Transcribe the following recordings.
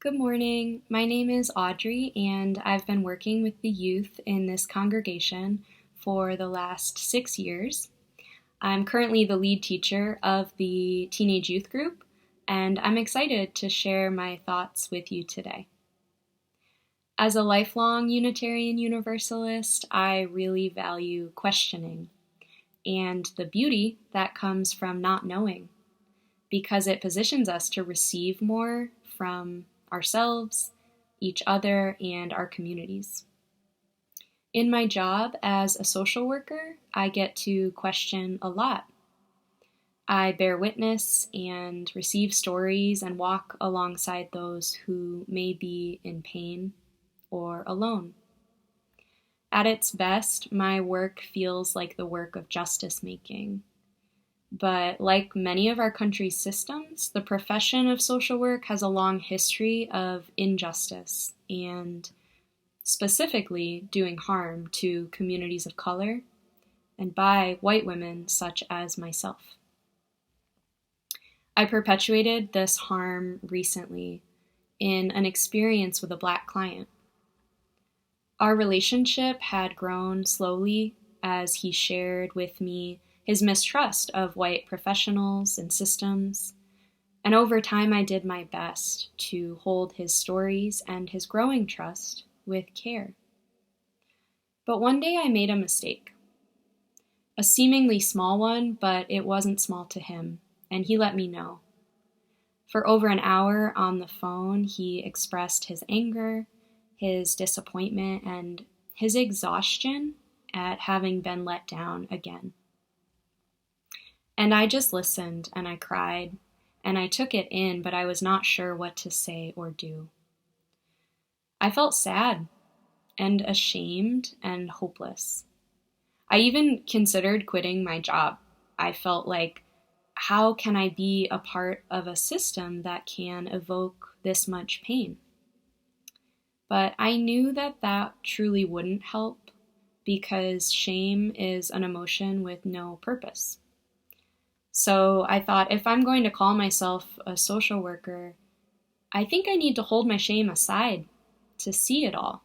Good morning. My name is Audrey, and I've been working with the youth in this congregation for the last 6 years. I'm currently the lead teacher of the teenage youth group, and I'm excited to share my thoughts with you today. As a lifelong Unitarian Universalist, I really value questioning and the beauty that comes from not knowing, because it positions us to receive more from ourselves, each other, and our communities. In my job as a social worker, I get to question a lot. I bear witness and receive stories and walk alongside those who may be in pain or alone. At its best, my work feels like the work of justice making. But like many of our country's systems, the profession of social work has a long history of injustice and specifically doing harm to communities of color and by white women such as myself. I perpetuated this harm recently in an experience with a Black client. Our relationship had grown slowly as he shared with me his mistrust of white professionals and systems, and over time I did my best to hold his stories and his growing trust with care. But one day I made a mistake. A seemingly small one, but it wasn't small to him, and he let me know. For over an hour on the phone, he expressed his anger, his disappointment, and his exhaustion at having been let down again. And I just listened and I cried and I took it in, but I was not sure what to say or do. I felt sad and ashamed and hopeless. I even considered quitting my job. I felt like, how can I be a part of a system that can evoke this much pain? But I knew that truly wouldn't help, because shame is an emotion with no purpose. So I thought, if I'm going to call myself a social worker, I think I need to hold my shame aside to see it all,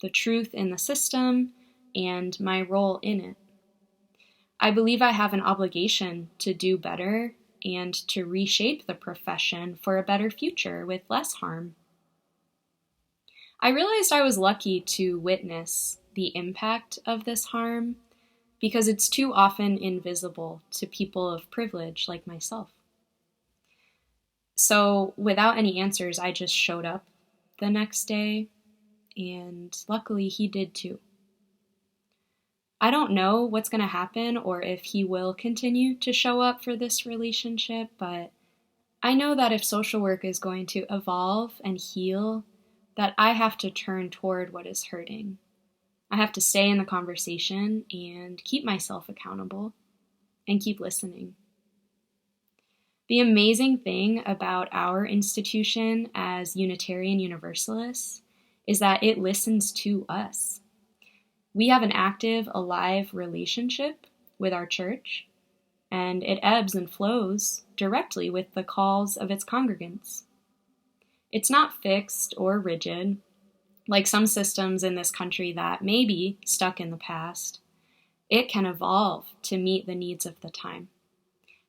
the truth in the system and my role in it. I believe I have an obligation to do better and to reshape the profession for a better future with less harm. I realized I was lucky to witness the impact of this harm, because it's too often invisible to people of privilege like myself. So without any answers, I just showed up the next day, and luckily he did too. I don't know what's going to happen or if he will continue to show up for this relationship, but I know that if social work is going to evolve and heal, that I have to turn toward what is hurting. I have to stay in the conversation and keep myself accountable and keep listening. The amazing thing about our institution as Unitarian Universalists is that it listens to us. We have an active, alive relationship with our church, and it ebbs and flows directly with the calls of its congregants. It's not fixed or rigid, like some systems in this country that may be stuck in the past. It can evolve to meet the needs of the time.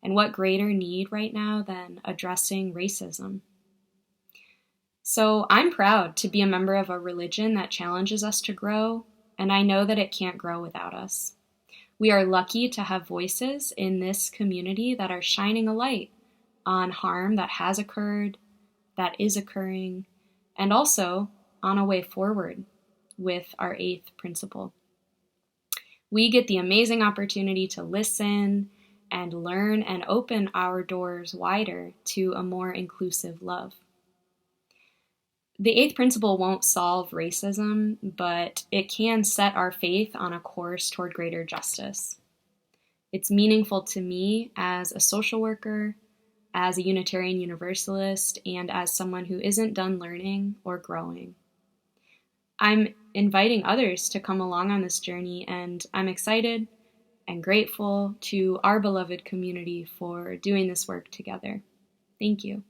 And what greater need right now than addressing racism? So I'm proud to be a member of a religion that challenges us to grow, and I know that it can't grow without us. We are lucky to have voices in this community that are shining a light on harm that has occurred, that is occurring, and also on a way forward with our 8th principle. We get the amazing opportunity to listen and learn and open our doors wider to a more inclusive love. The 8th principle won't solve racism, but it can set our faith on a course toward greater justice. It's meaningful to me as a social worker, as a Unitarian Universalist, and as someone who isn't done learning or growing. I'm inviting others to come along on this journey, and I'm excited and grateful to our beloved community for doing this work together. Thank you.